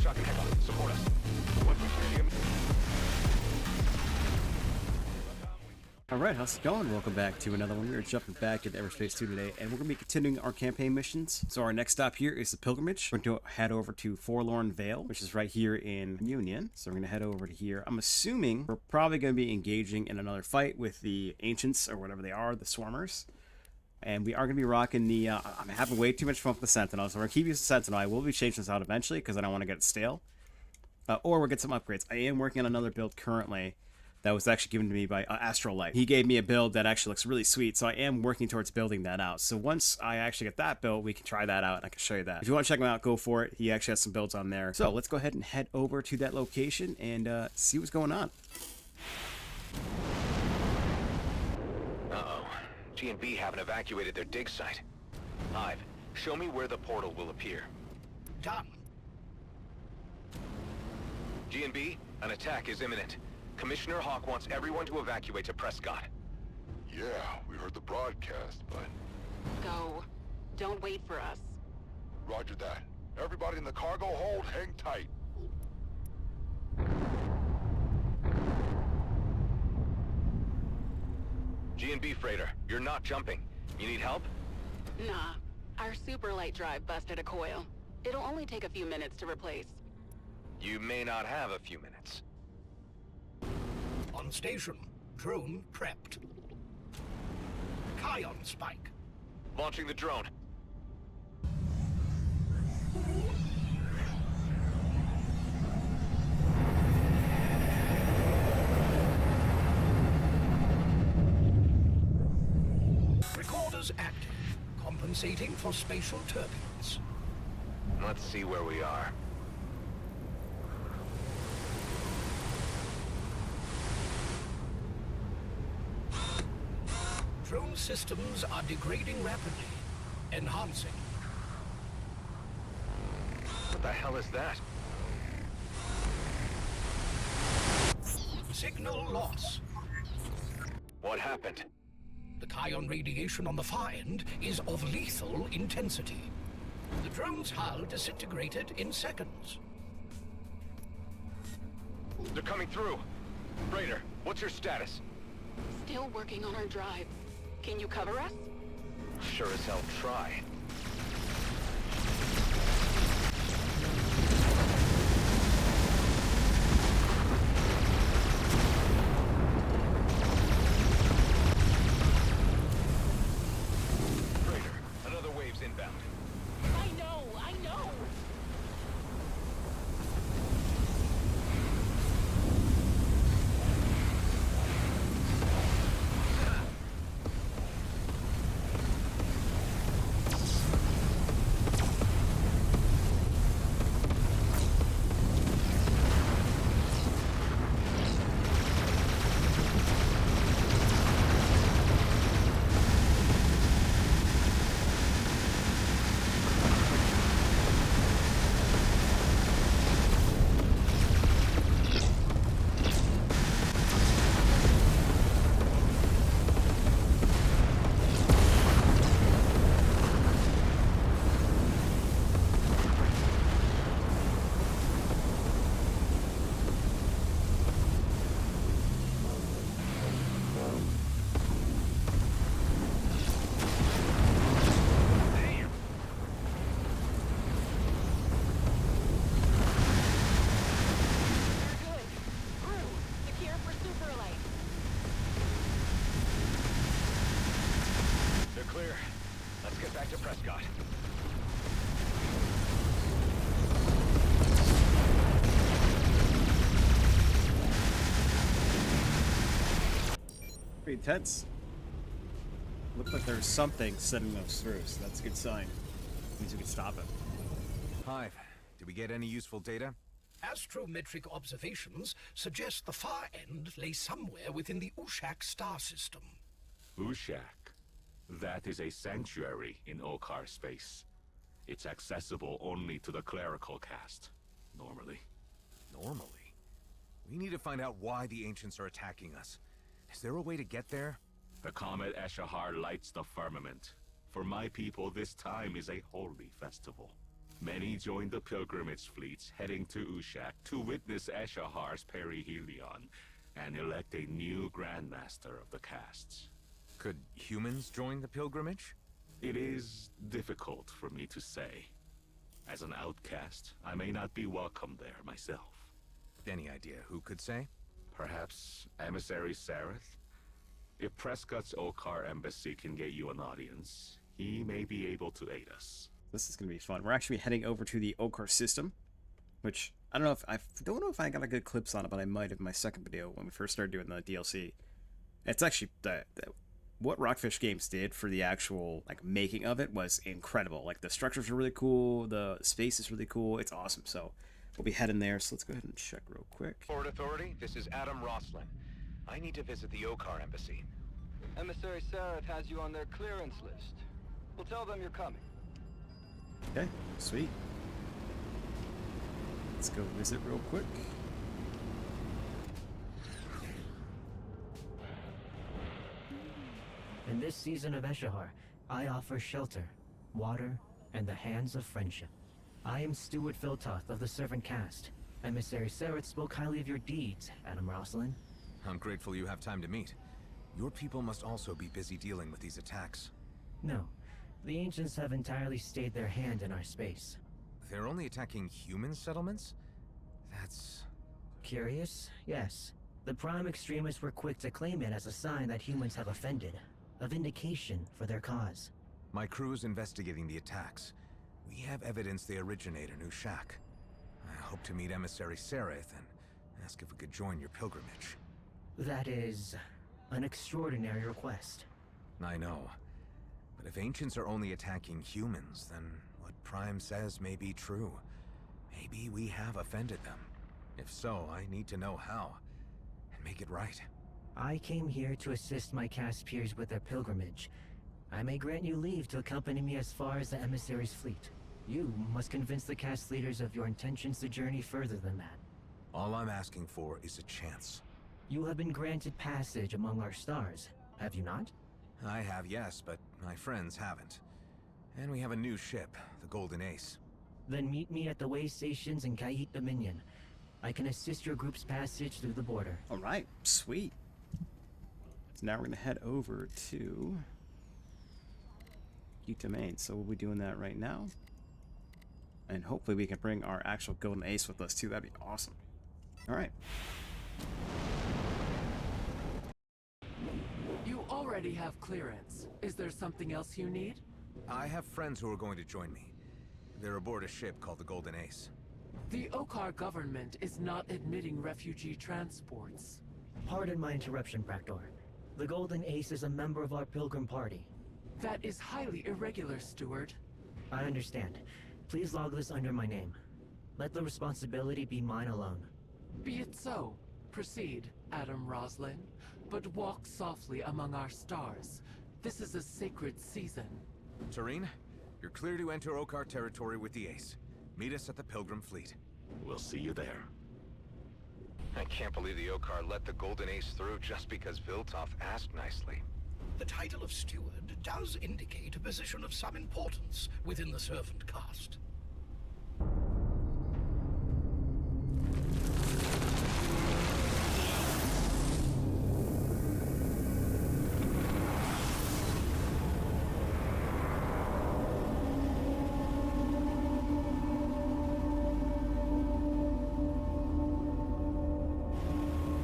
shot can heck on. Support us. Once we secure the... Alright, how's it going? Welcome back to another one. We're jumping back into Everspace 2 today, and we're going to be continuing our campaign missions. So our next stop here is the Pilgrimage. We're going to head over to Forlorn Vale, which is right here in Union. So we're going to head over to here. I'm assuming we're probably going to be engaging in another fight with the Ancients, or whatever they are, the Swarmers. And we are going to be rocking the... I'm having way too much fun with the Sentinel, so we're going to keep using the Sentinel. I will be changing this out eventually, because I don't want to get it stale. Or we'll get some upgrades. I am working on another build currently that was actually given to me by Astrolight. He gave me a build that actually looks really sweet, so I am working towards building that out. So once I actually get that build, we can try that out, and I can show you that. If you want to check him out, go for it. He actually has some builds on there. So let's go ahead and head over to that location and see what's going on. Uh-oh. G&B haven't evacuated their dig site. Hive, show me where the portal will appear. Done. G&B, an attack is imminent. Commissioner Hawk wants everyone to evacuate to Prescott. Yeah, we heard the broadcast, but... Go. Don't wait for us. Roger that. Everybody in the cargo hold, hang tight. G&B freighter, you're not jumping. You need help? Nah. Our super light drive busted a coil. It'll only take a few minutes to replace. You may not have a few minutes. On station. Drone prepped. Kion spike. Launching the drone. Recorders active. Compensating for spatial turbulence. Let's see where we are. Drone systems are degrading rapidly. Enhancing. What the hell is that? Signal loss. What happened? The Kion radiation on the far end is of lethal intensity. The drone's hull disintegrated in seconds. They're coming through. Freighter, what's your status? Still working on our drive. Can you cover us? Sure as hell try. Freighter, another wave's inbound. I know! Back to Prescott. Pretty tense. Looks like there's something setting those through, so that's a good sign. Means we can stop it. Hive, did we get any useful data? Astrometric observations suggest the far end lay somewhere within the Ushak star system. Ushak? That is a sanctuary in Okarr space. It's accessible only to the clerical caste, normally. Normally? We need to find out why the Ancients are attacking us. Is there a way to get there? The comet Eshahar lights the firmament. For my people, this time is a holy festival. Many joined the pilgrimage fleets heading to Ushak to witness Eshahar's perihelion and elect a new Grandmaster of the castes. Could humans join the pilgrimage? It is difficult for me to say. As an outcast, I may not be welcome there myself. Any idea who could say? Perhaps Emissary Sareth? If Prescott's Okarr embassy can get you an audience, he may be able to aid us. This is going to be fun. We're actually heading over to the Okarr system, which I don't know if I got a good clips on it, but I might have in my second video when we first started doing the DLC. It's actually what Rockfish Games did for the actual like making of it was incredible. Like the structures are really cool, the space is really cool. It's awesome. So we'll be heading there. So let's go ahead and check real quick. Port Authority, this is Adam Roslin. I need to visit the Okarr embassy. Emissary Sareth has you on their clearance list. We'll tell them you're coming. Okay, sweet. Let's go visit real quick. In this season of Eshahar, I offer shelter, water, and the hands of friendship. I am Steward Filtoth of the Servant Caste. Emissary Sareth spoke highly of your deeds, Adam Roslin. I'm grateful you have time to meet. Your people must also be busy dealing with these attacks. No, the Ancients have entirely stayed their hand in our space. They're only attacking human settlements? That's... Curious? Yes. The Prime extremists were quick to claim it as a sign that humans have offended. A vindication for their cause. My crew is investigating the attacks. We have evidence they originate in Ushak. I hope to meet Emissary Sareth and ask if we could join your pilgrimage. That is... an extraordinary request. I know. But if Ancients are only attacking humans, then what Prime says may be true. Maybe we have offended them. If so, I need to know how, and make it right. I came here to assist my caste peers with their pilgrimage. I may grant you leave to accompany me as far as the emissary's fleet. You must convince the caste leaders of your intentions to journey further than that. All I'm asking for is a chance. You have been granted passage among our stars, have you not? I have, yes, but my friends haven't. And we have a new ship, the Golden Ace. Then meet me at the way stations in Kayit Dominion. I can assist your group's passage through the border. Alright, sweet. So now we're going to head over to Kayit Domain. So we'll be doing that right now. And hopefully we can bring our actual Golden Ace with us too. That'd be awesome. Alright. You already have clearance. Is there something else you need? I have friends who are going to join me. They're aboard a ship called the Golden Ace. The Okarr government is not admitting refugee transports. Pardon my interruption, Praktor. The Golden Ace is a member of our Pilgrim party. That is highly irregular, Steward. I understand. Please log this under my name. Let the responsibility be mine alone. Be it so. Proceed, Adam Roslin. But walk softly among our stars. This is a sacred season. Tareen, you're clear to enter Okarr territory with the Ace. Meet us at the Pilgrim fleet. We'll see you there. I can't believe the Okarr let the Golden Ace through just because Viltoff asked nicely. The title of steward does indicate a position of some importance within the servant caste.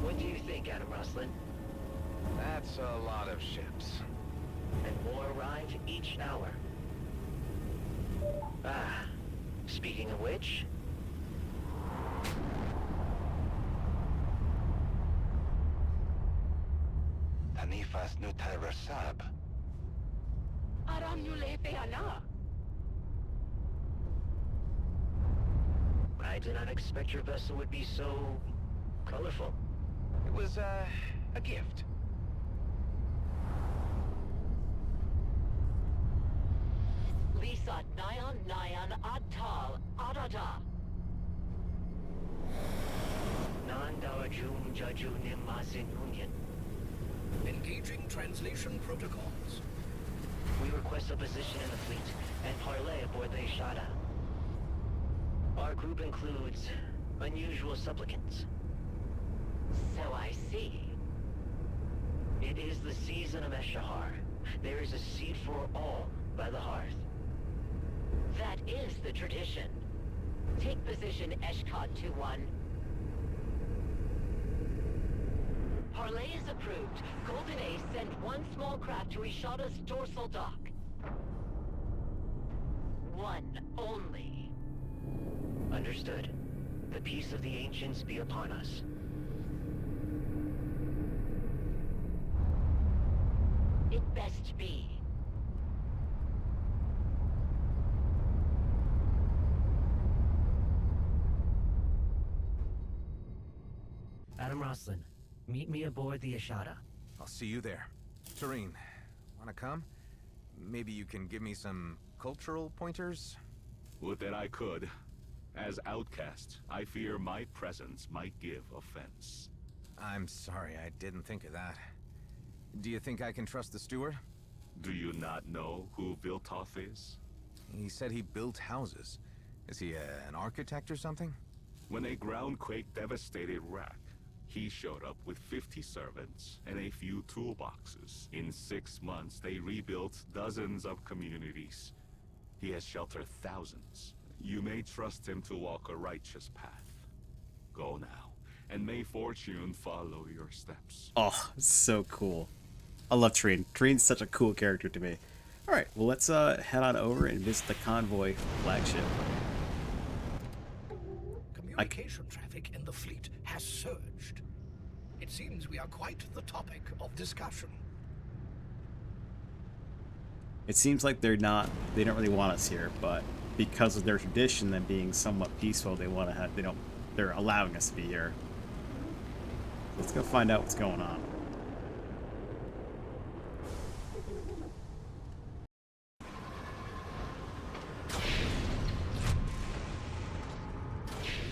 What do you think, Adam Roslin? That's a lot of ships. And more arrive each hour. Ah, speaking of which... Tanifas Nutai Rasab. Aram Nule Peana. I did not expect your vessel would be so... colorful. It was, a gift. Lisa Nayan Adtal Adada. Non-Dawajum Jaju Nimmasin Union. Engaging translation protocols. We request a position in the fleet and parlay aboard the Ishada. Our group includes unusual supplicants. So I see. It is the season of Eshahar. There is a seat for all by the hearth. That is the tradition. Take position, Eshkot 2-1. Parlay is approved. Golden Ace, send one small craft to Ishada's dorsal dock. One only. Understood. The peace of the ancients be upon us. It best be. Adam Roslin, meet me aboard the Ishada. I'll see you there. Tareen, wanna come? Maybe you can give me some cultural pointers? Would that I could. As outcast, I fear my presence might give offense. I'm sorry, I didn't think of that. Do you think I can trust the steward? Do you not know who Viltoth is? He said he built houses. Is he an architect or something? When a groundquake devastated Rak, he showed up with 50 servants and a few toolboxes. In 6 months, they rebuilt dozens of communities. He has sheltered thousands. You may trust him to walk a righteous path. Go now, and may fortune follow your steps. Oh, so cool. I love Tareen. Tareen's such a cool character to me. Alright, well let's head on over and visit the convoy flagship. Communication traffic in the fleet has surged. It seems we are quite the topic of discussion. It seems like they don't really want us here, but because of their tradition and being somewhat peaceful, they're allowing us to be here. Let's go find out what's going on.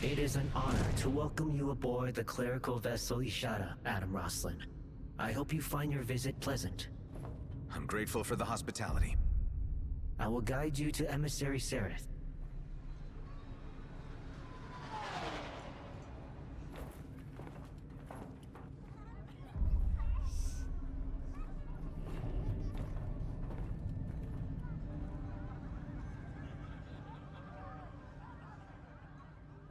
It is an honor to welcome you aboard the clerical vessel Ishada, Adam Roslin. I hope you find your visit pleasant. I'm grateful for the hospitality. I will guide you to Emissary Sereth.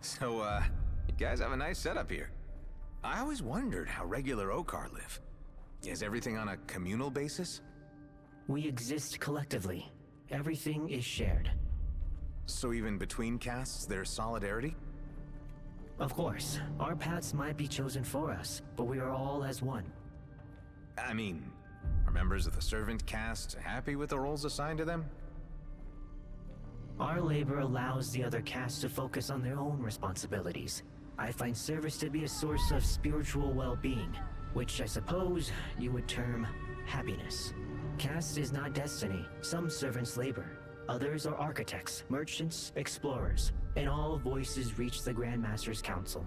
So, you guys have a nice setup here. I always wondered how regular Okarr live. Is everything on a communal basis? We exist collectively. Everything is shared. So even between castes, there's solidarity? Of course, our paths might be chosen for us, but we are all as one. I mean, are members of the servant caste happy with the roles assigned to them? Our labor allows the other castes to focus on their own responsibilities. I find service to be a source of spiritual well-being, which I suppose you would term happiness. Caste is not destiny. Some servants labor. Others are architects, merchants, explorers, and all voices reach the Grandmaster's Council.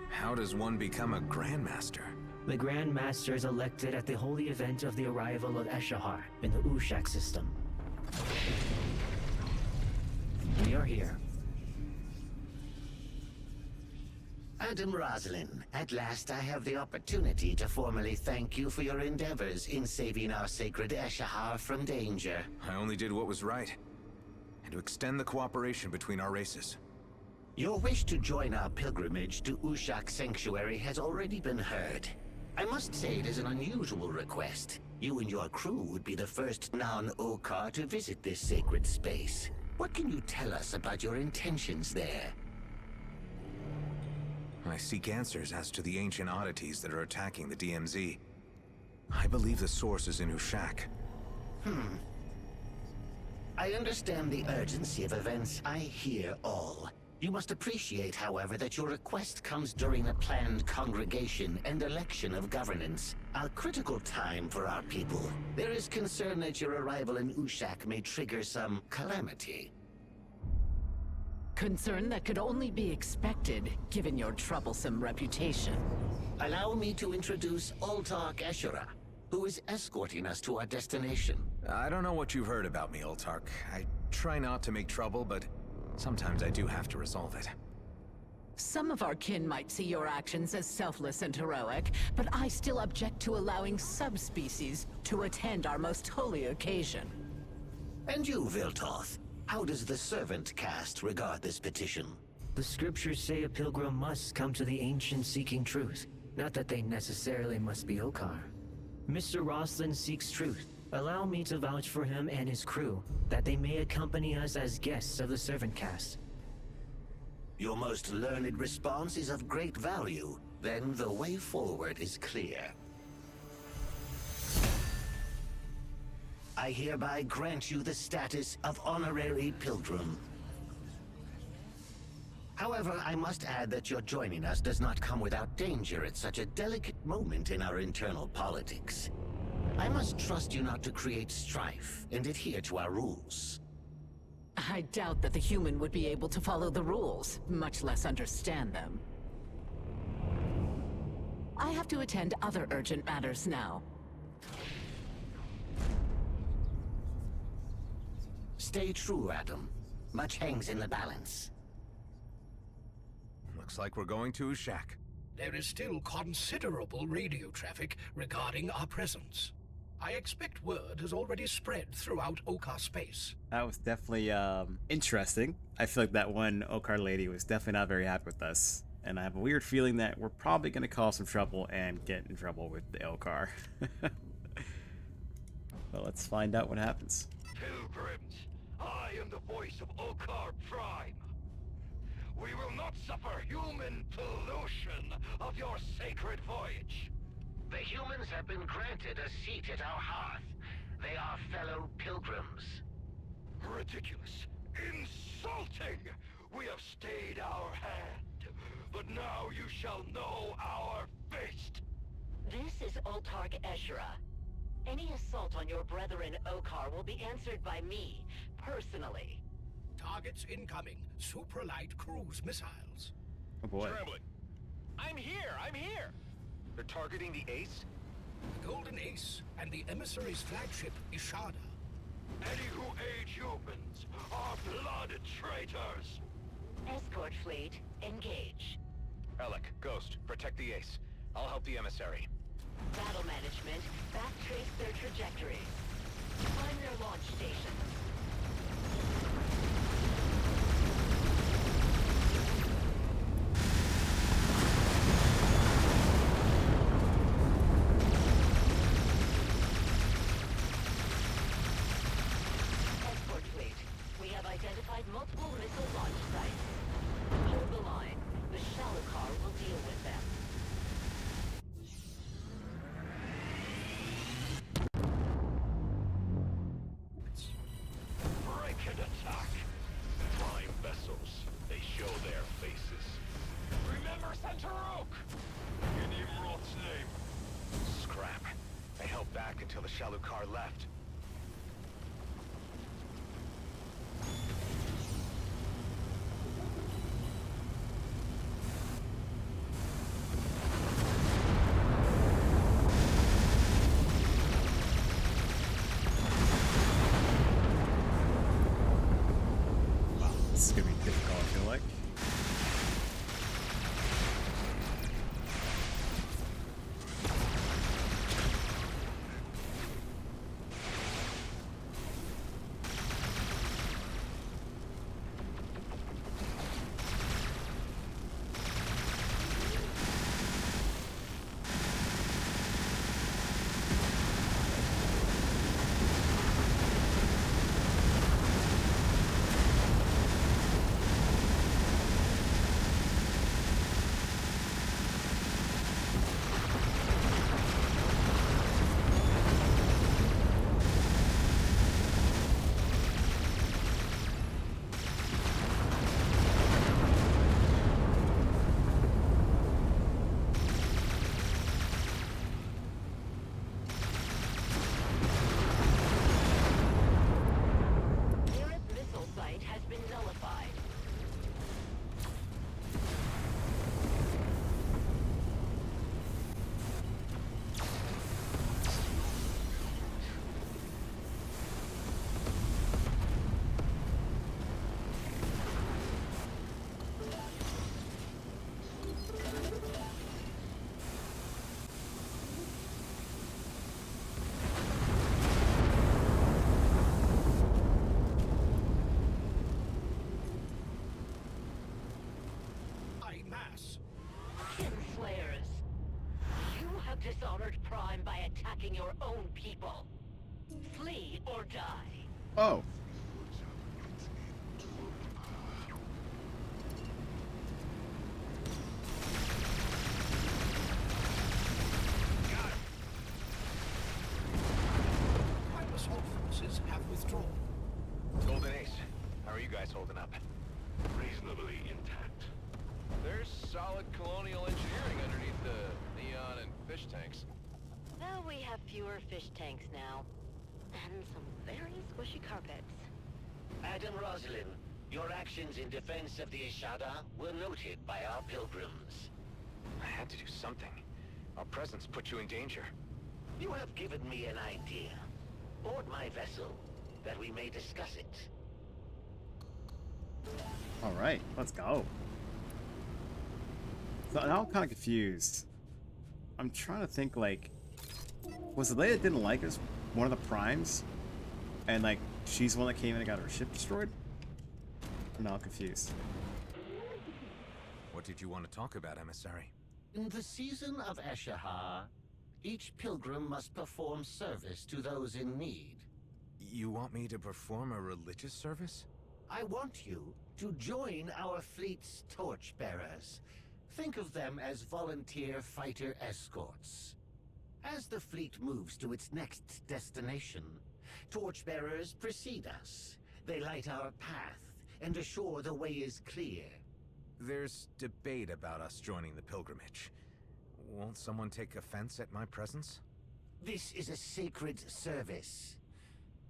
How does one become a Grandmaster? The Grandmaster is elected at the holy event of the arrival of Eshahar in the Ushak system. We are here. Adam Roslin, at last I have the opportunity to formally thank you for your endeavors in saving our sacred Eshahar from danger. I only did what was right, and to extend the cooperation between our races. Your wish to join our pilgrimage to Ushak Sanctuary has already been heard. I must say it is an unusual request. You and your crew would be the first non-Okarr to visit this sacred space. What can you tell us about your intentions there? I seek answers as to the ancient oddities that are attacking the DMZ. I believe the source is in Ushak. I understand the urgency of events. I hear all. You must appreciate, however, that your request comes during a planned congregation and election of governance. A critical time for our people. There is concern that your arrival in Ushak may trigger some calamity. Concern that could only be expected, given your troublesome reputation. Allow me to introduce Ultark Eshera, who is escorting us to our destination. I don't know what you've heard about me, Ultark. I try not to make trouble, but sometimes I do have to resolve it. Some of our kin might see your actions as selfless and heroic, but I still object to allowing subspecies to attend our most holy occasion. And you, Viltoth, how does the servant caste regard this petition? The scriptures say a pilgrim must come to the ancient seeking truth. Not that they necessarily must be Okarr. Mr. Roslin seeks truth. Allow me to vouch for him and his crew, that they may accompany us as guests of the servant caste. Your most learned response is of great value. Then the way forward is clear. I hereby grant you the status of Honorary Pilgrim. However, I must add that your joining us does not come without danger at such a delicate moment in our internal politics. I must trust you not to create strife and adhere to our rules. I doubt that the human would be able to follow the rules, much less understand them. I have to attend other urgent matters now. Stay true, Adam. Much hangs in the balance. Looks like we're going to Shack. There is still considerable radio traffic regarding our presence. I expect word has already spread throughout Okarr space. That was definitely interesting. I feel like that one Okarr lady was definitely not very happy with us. And I have a weird feeling that we're probably going to cause some trouble and get in trouble with the Okarr. Well, let's find out what happens. Pilgrims, I am the voice of Okarr Prime. We will not suffer human pollution of your sacred voyage. The humans have been granted a seat at our hearth. They are fellow pilgrims. Ridiculous. Insulting! We have stayed our hand, but now you shall know our fate. This is Ultark Eshra. Any assault on your brethren Okarr will be answered by me, personally. Targets incoming. Supralight cruise missiles. Oh boy. Trembling. I'm here! I'm here! They're targeting the Ace? The Golden Ace and the emissary's flagship, Ishada. Any who aid humans are blood traitors! Escort fleet, engage. Alec, Ghost, protect the Ace. I'll help the emissary. Battle management, backtrace their trajectories. Find their launch stations. Escort fleet, we have identified multiple missile launch sites. Hold the line. The shallow car will deal with them. Break and attack! Prime vessels, they show their faces. Remember Centerok! In Imroth's name. Scrap. They held back until the Shalukar left. This is gonna be difficult, I feel like. pass. Kinslayers, you have dishonored Prime by attacking your own people. Flee or die. Oh. Prime assault forces have withdrawn. Golden Ace, how are you guys holding up? Reasonably intact. There's solid colonial engineering underneath the neon and fish tanks. Well, we have fewer fish tanks now. And some very squishy carpets. Adam Roslin, your actions in defense of the Ishada were noted by our pilgrims. I had to do something. Our presence put you in danger. You have given me an idea. Board my vessel, that we may discuss it. Alright, let's go. So now I'm kind of confused. I'm trying to think, like, was the lady that didn't like us one of the primes? And, like, she's the one that came in and got her ship destroyed? I'm now confused. What did you want to talk about, emissary? In the season of Eshahar, each pilgrim must perform service to those in need. You want me to perform a religious service? I want you to join our fleet's Torchbearers. Think of them as volunteer fighter escorts. As the fleet moves to its next destination, Torchbearers precede us. They light our path and assure the way is clear. There's debate about us joining the pilgrimage. Won't someone take offense at my presence? This is a sacred service.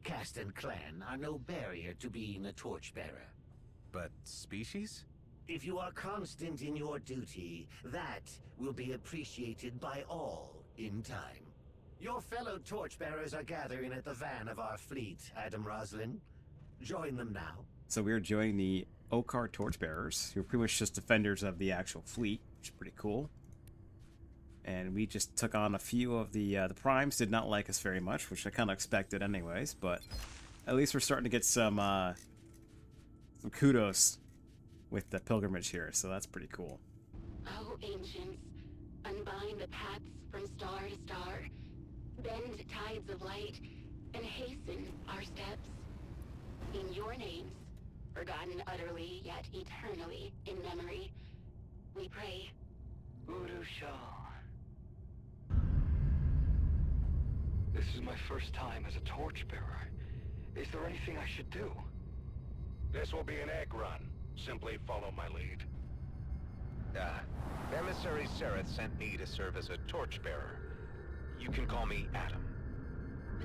Caste and clan are no barrier to being a Torchbearer. But species? If you are constant in your duty, that will be appreciated by all in time. Your fellow Torchbearers are gathering at the van of our fleet, Adam Roslin. Join them now. So we're joining the Okarr Torchbearers, who are pretty much just defenders of the actual fleet, which is pretty cool. And we just took on a few of the primes. Did not like us very much, which I kind of expected anyways, but at least we're starting to get some kudos with the pilgrimage here, so that's pretty cool. Oh, ancients, unbind the paths from star to star, bend tides of light, and hasten our steps. In your names, forgotten utterly yet eternally in memory, we pray. Urusha. This is my first time as a Torchbearer. Is there anything I should do? This will be an egg run. Simply follow my lead. Emissary Sereth sent me to serve as a Torchbearer. You can call me Adam.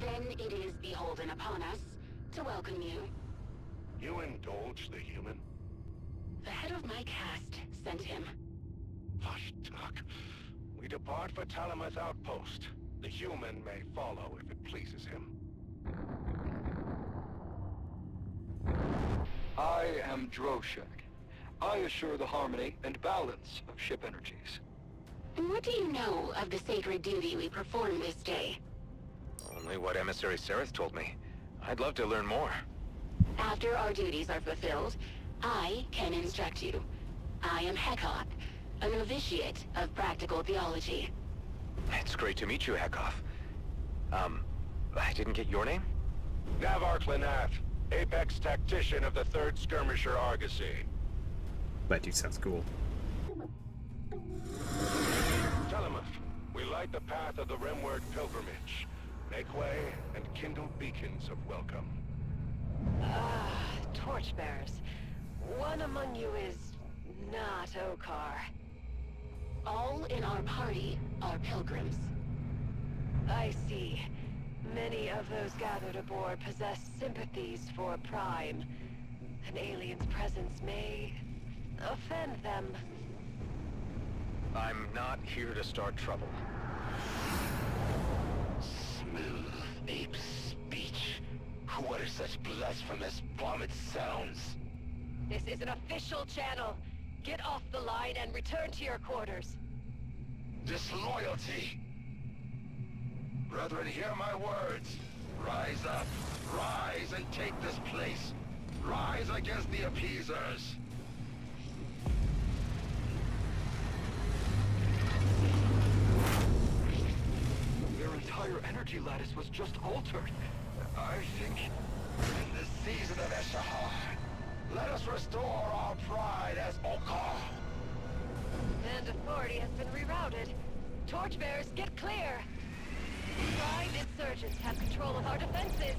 Then it is beholden upon us to welcome you. You indulge the human? The head of my caste sent him. Hush, Tuck. We depart for Talamuth Outpost. The human may follow if it pleases him. I am Droshak. I assure the harmony and balance of ship energies. What do you know of the sacred duty we perform this day? Only what Emissary Sereth told me. I'd love to learn more. After our duties are fulfilled, I can instruct you. I am Hekkoth, a novitiate of practical theology. It's great to meet you, Hekkoth. I didn't get your name? Navarch Lenath, Apex Tactician of the 3rd Skirmisher Argosy. That dude sounds cool. Talamuth, we light the path of the Rimward pilgrimage. Make way and kindle beacons of welcome. Torchbearers. One among you is not Okarr. All in our party are pilgrims. I see. Many of those gathered aboard possess sympathies for Prime. An alien's presence may offend them. I'm not here to start trouble. Smooth ape speech. What are such blasphemous vomit sounds? This is an official channel. Get off the line and return to your quarters. Disloyalty! Brethren, hear my words. Rise up. Rise and take this place. Rise against the appeasers. energy lattice was just altered. I think in the season of Eshahar, let us restore our pride as Okarr. And authority has been rerouted. Torchbearers, get clear! Prime insurgents have control of our defenses.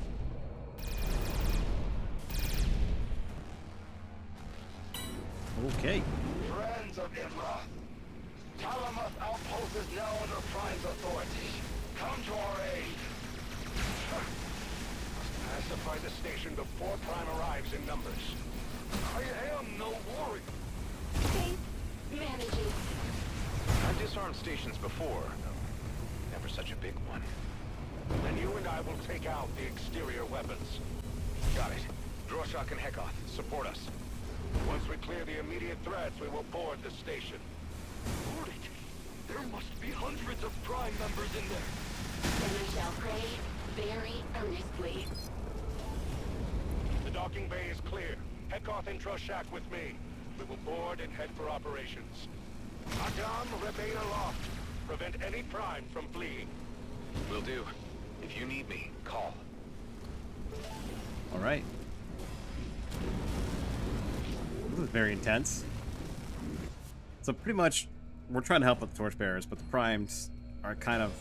Okay. Friends of Imra, Talamuth Outpost is now under Prime's authority. Come to our aid. Pacify the station before Prime arrives in numbers. I am no warrior. Faith manages. I've disarmed stations before. Never such a big one. Then you and I will take out the exterior weapons. Got it. Droshak and Heckoth, support us. Once we clear the immediate threats, we will board the station. Board it. There must be hundreds of Prime members in there. And we shall pray very earnestly. The docking bay is clear. Heckoth and Droshak with me. We will board and head for operations. Adam, remain aloft. Prevent any Prime from fleeing. Will do. If you need me, call. All right. This is very intense. So pretty much, we're trying to help with the Torchbearers, but the Primes are kind of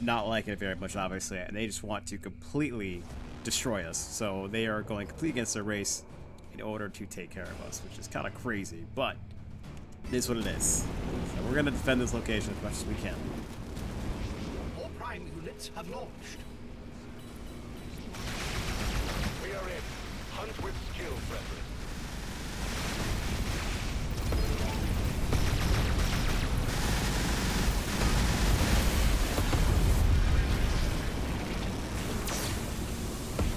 not liking it very much, obviously, and they just want to completely destroy us. So they are going completely against their race in order to take care of us, which is kind of crazy, but it is what it is. So we're going to defend this location as much as we can. All Prime units have launched. We are in. Hunt with skill, brethren.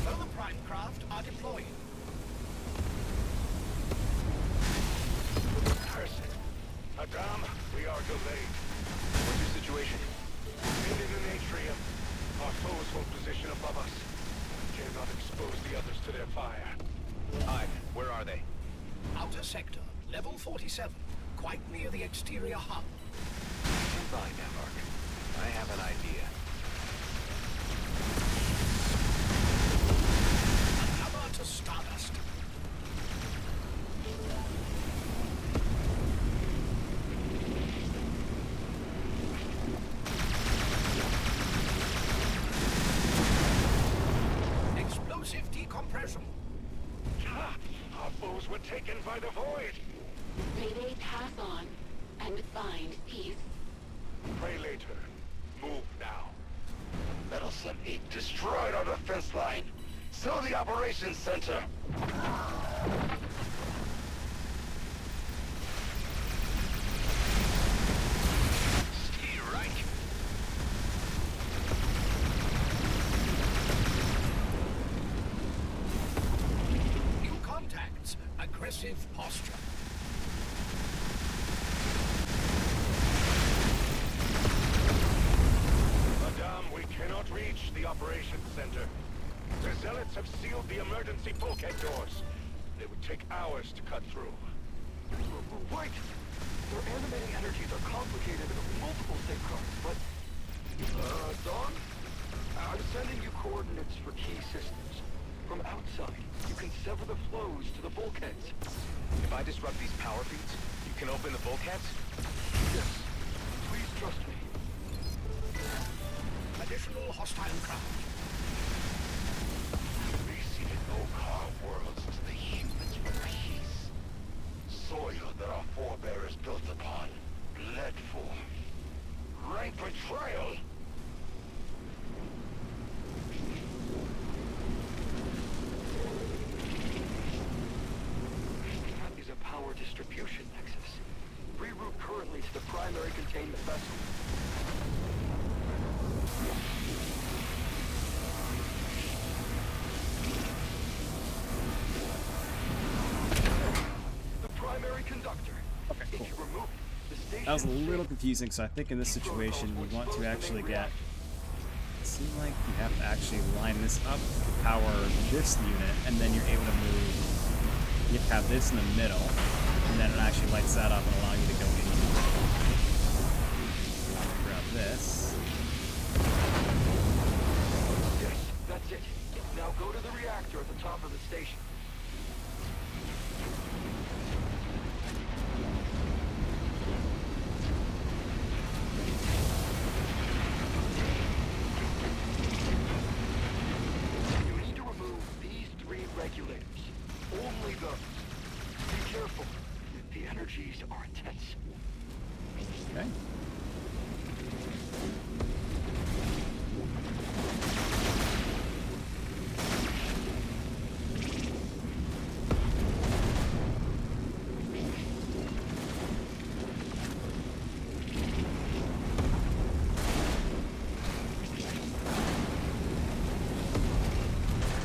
Other Prime craft are deploying. Adam, we are delayed. What's your situation? Pinned in an atrium. Our foes hold position above us. Dare not expose the others to their fire. Hive, where are they? Outer sector, level 47, quite near the exterior hub. Stand by, NOVARCH. I have an idea. Another to Stardust. Explosive decompression. Our foes were taken by the void. May they pass on and find peace. Pray later. Move now. Meddlesome 8 destroyed our defense line. Still the operations center. Stay right. New contacts. Aggressive posture. Madame, we cannot reach the operations center. The Zealots have sealed the emergency bulkhead doors. They would take hours to cut through. Wait! Their animating energies are complicated and multiple safeguards, but... Dawn? I'm sending you coordinates for key systems. From outside, you can sever the flows to the bulkheads. If I disrupt these power feeds, you can open the bulkheads? Yes. Please trust me. Additional hostile craft. We see in Okarr worlds to the humans for peace. Soil that our forebears built upon. Bled for. Rank betrayal. That is a power distribution nexus. Reroute currently to the primary containment vessel. The primary conductor. Okay, cool. If you remove it, the station That was a little confusing, so I think in this situation we want to actually get... It seems like you have to actually line this up to power this unit, and then you're able to move... You have to have this in the middle, and then it actually lights that up and allow you to go in. Grab this. station. You need to remove these 3 regulators. Only those. Be careful. The energies are intense. Okay.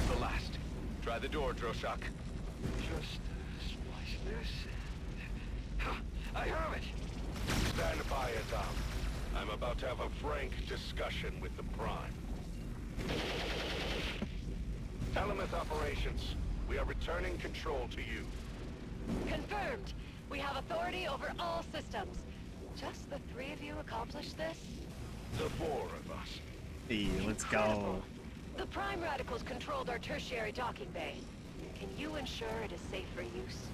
The last. Try the door, Droshak. Just splice this. I have it. Stand by, Adam. I'm about to have a frank discussion with the Prime. Element operations. We are returning control to you. Confirmed. We have authority over all systems. Just the 3 of you accomplish this? The 4 of us. Hey, let's go. The Prime Radicals controlled our tertiary docking bay. Can you ensure it is safe for use?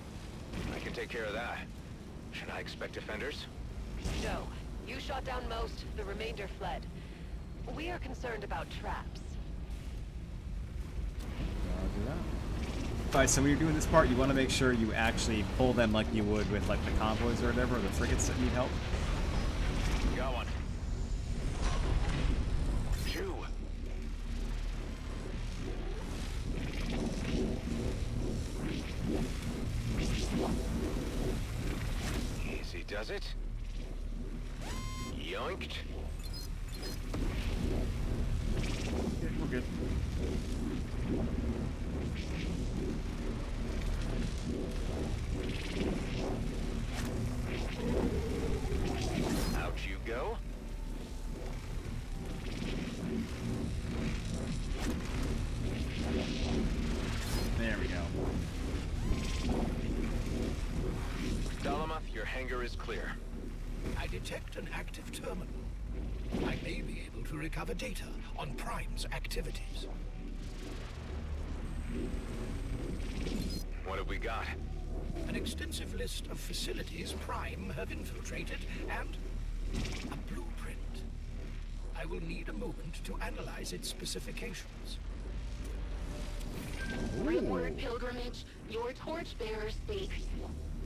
I can take care of that. Should I expect defenders? No. You shot down most, the remainder fled. We are concerned about traps. I'll do that. Alright, so when you're doing this part, you want to make sure you actually pull them like you would with like the convoys or whatever, or the frigates that need help. Got one. Two. Easy does it. Yoinked. Yeah, we're good. Out you go. There we go. Dalamoth, your hangar is clear. I detect an active terminal. I may be able to recover data on Prime's activities. What have we got? An extensive list of facilities Prime have infiltrated and a blueprint. I will need a moment to analyze its specifications. Report pilgrimage. Your Torchbearer speaks.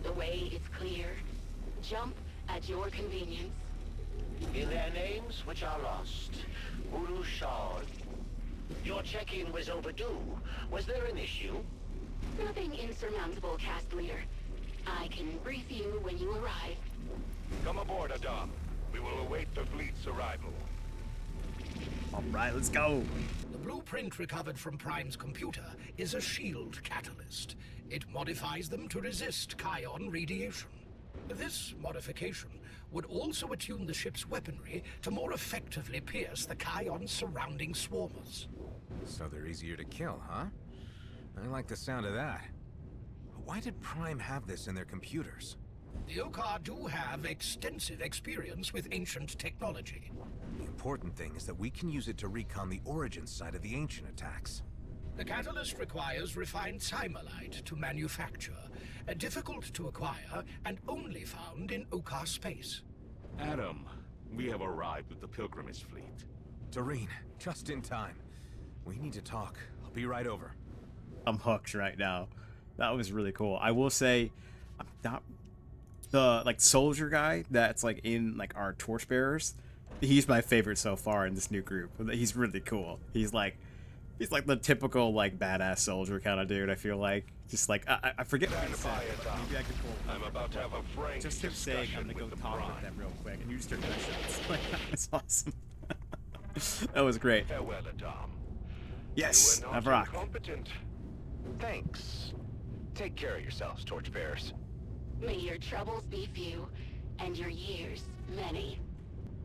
The way is clear. Jump at your convenience. In their names, which are lost. Uru Shah. Your check-in was overdue. Was there an issue? Nothing insurmountable, cast leader. I can brief you when you arrive. Come aboard, Adam. We will await the fleet's arrival. Alright, let's go. The blueprint recovered from Prime's computer is a shield catalyst. It modifies them to resist Kion radiation. This modification would also attune the ship's weaponry to more effectively pierce the Kion's surrounding swarmers. So they're easier to kill, huh? I like the sound of that. But why did Prime have this in their computers? The Okarr do have extensive experience with ancient technology. The important thing is that we can use it to recon the origin site of the ancient attacks. The catalyst requires refined cymalite to manufacture, difficult to acquire, and only found in Okarr space. Adam, we have arrived with the pilgrimage fleet. Doreen, just in time. We need to talk. I'll be right over. I'm hooked right now. That was really cool. I will say, I'm not the like soldier guy that's like in like our Torchbearers. He's my favorite so far in this new group. He's really cool. He's like the typical like badass soldier kind of dude. I feel like just like I forget what he said. Maybe I could pull. I'm about to have a frank just him saying I'm gonna go talk with them real quick, and you just start doing shots. Like that's awesome. That was great. Farewell, Adam. Yes, You were not NOVARCH. incompetent. Thanks. Take care of yourselves, Torchbearers. May your troubles be few, and your years many.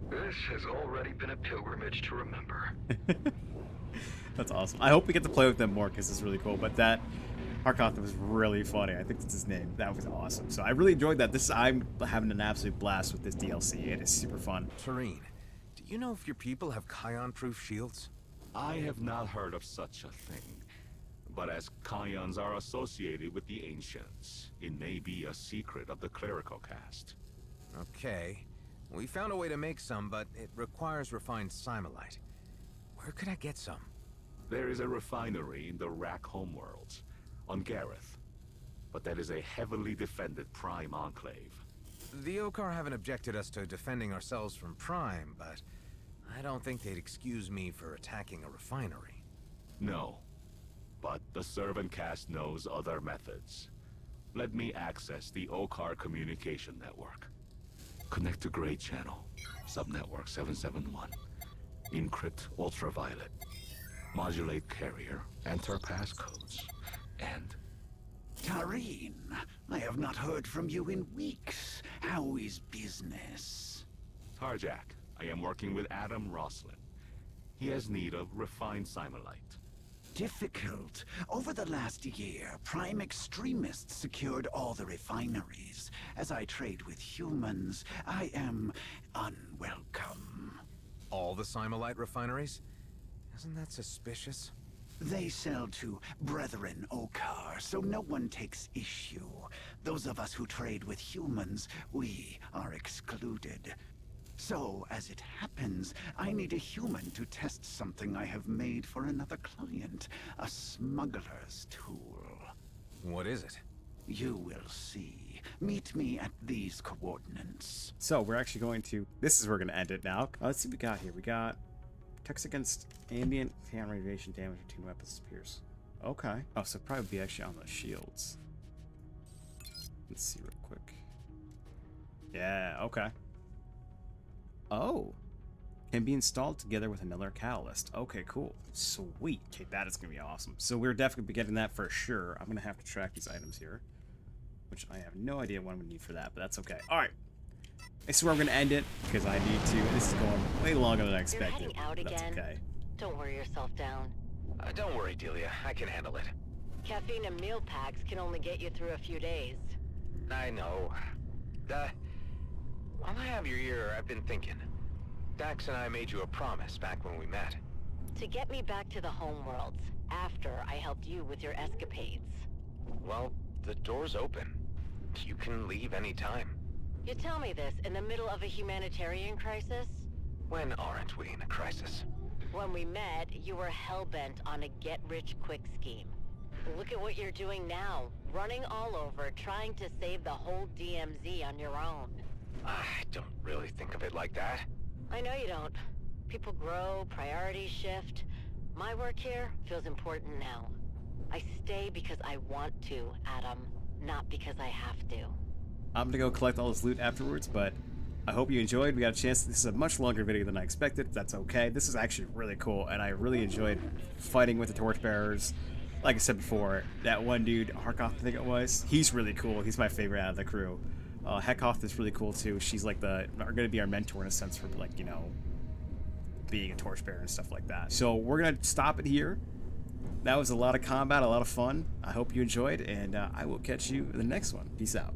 This has already been a pilgrimage to remember. That's awesome. I hope we get to play with them more because it's really cool. But that Harkoth was really funny. I think that's his name. That was awesome. So I really enjoyed that. I'm having an absolute blast with this DLC. It is super fun. Tareen, do you know if your people have Kion-proof shields? I have not heard of such a thing. But as Kions are associated with the Ancients, it may be a secret of the clerical caste. Okay. We found a way to make some, but it requires refined simolite. Where could I get some? There is a refinery in the Rack homeworlds, on Gareth. But that is a heavily defended Prime enclave. The Okarr haven't objected us to defending ourselves from Prime, but I don't think they'd excuse me for attacking a refinery. No. But the servant caste knows other methods. Let me access the Okarr communication network. Connect to Gray Channel, subnetwork 771. Encrypt ultraviolet. Modulate carrier, enter passcodes, and... Tareen, I have not heard from you in weeks. How is business? Tarjak, I am working with Adam Roslin. He has need of refined simolite. Difficult. Over the last year, Prime extremists secured all the refineries. As I trade with humans, I am unwelcome. All the simolite refineries? Isn't that suspicious? They sell to Brethren Okarr, so no one takes issue. Those of us who trade with humans, we are excluded. So, as it happens, I need a human to test something I have made for another client. A smuggler's tool. What is it? You will see. Meet me at these coordinates. So, we're actually going to... This is where we're going to end it now. Let's see what we got here. We got... Protects against ambient counter radiation damage or 2 weapons appears. Okay. Oh, so probably be actually on the shields. Let's see real quick. Yeah, okay. Oh. Can be installed together with another catalyst. Okay, cool. Sweet. Okay, that is going to be awesome. So we're definitely be getting that for sure. I'm going to have to track these items here, which I have no idea what I'm going to need for that, but that's okay. All right. This is where I'm going to end it, because I need to... This is going way longer than I expected. You're heading out That's again. okay. Don't worry yourself down. Don't worry, Delia. I can handle it. Caffeine and meal packs can only get you through a few days. I know. While I have your ear, I've been thinking. Dax and I made you a promise back when we met. To get me back to the homeworlds, after I helped you with your escapades. Well, the door's open. You can leave any time. You tell me this in the middle of a humanitarian crisis? When aren't we in a crisis? When we met, you were hell-bent on a get-rich-quick scheme. Look at what you're doing now, running all over, trying to save the whole DMZ on your own. I don't really think of it like that. I know you don't. People grow, priorities shift. My work here feels important now. I stay because I want to, Adam, not because I have to. I'm gonna go collect all this loot afterwards, but I hope you enjoyed. We got a chance. This is a much longer video than I expected. That's okay. This is actually really cool, and I really enjoyed fighting with the Torchbearers. Like I said before, that one dude, Harkoth, I think it was, he's really cool. He's my favorite out of the crew. Hekoth is really cool too. She's like gonna be our mentor in a sense for, like, you know, being a Torchbearer and stuff like that. So we're gonna stop it here. That was a lot of combat, a lot of fun. I hope you enjoyed, and I will catch you in the next one. Peace out.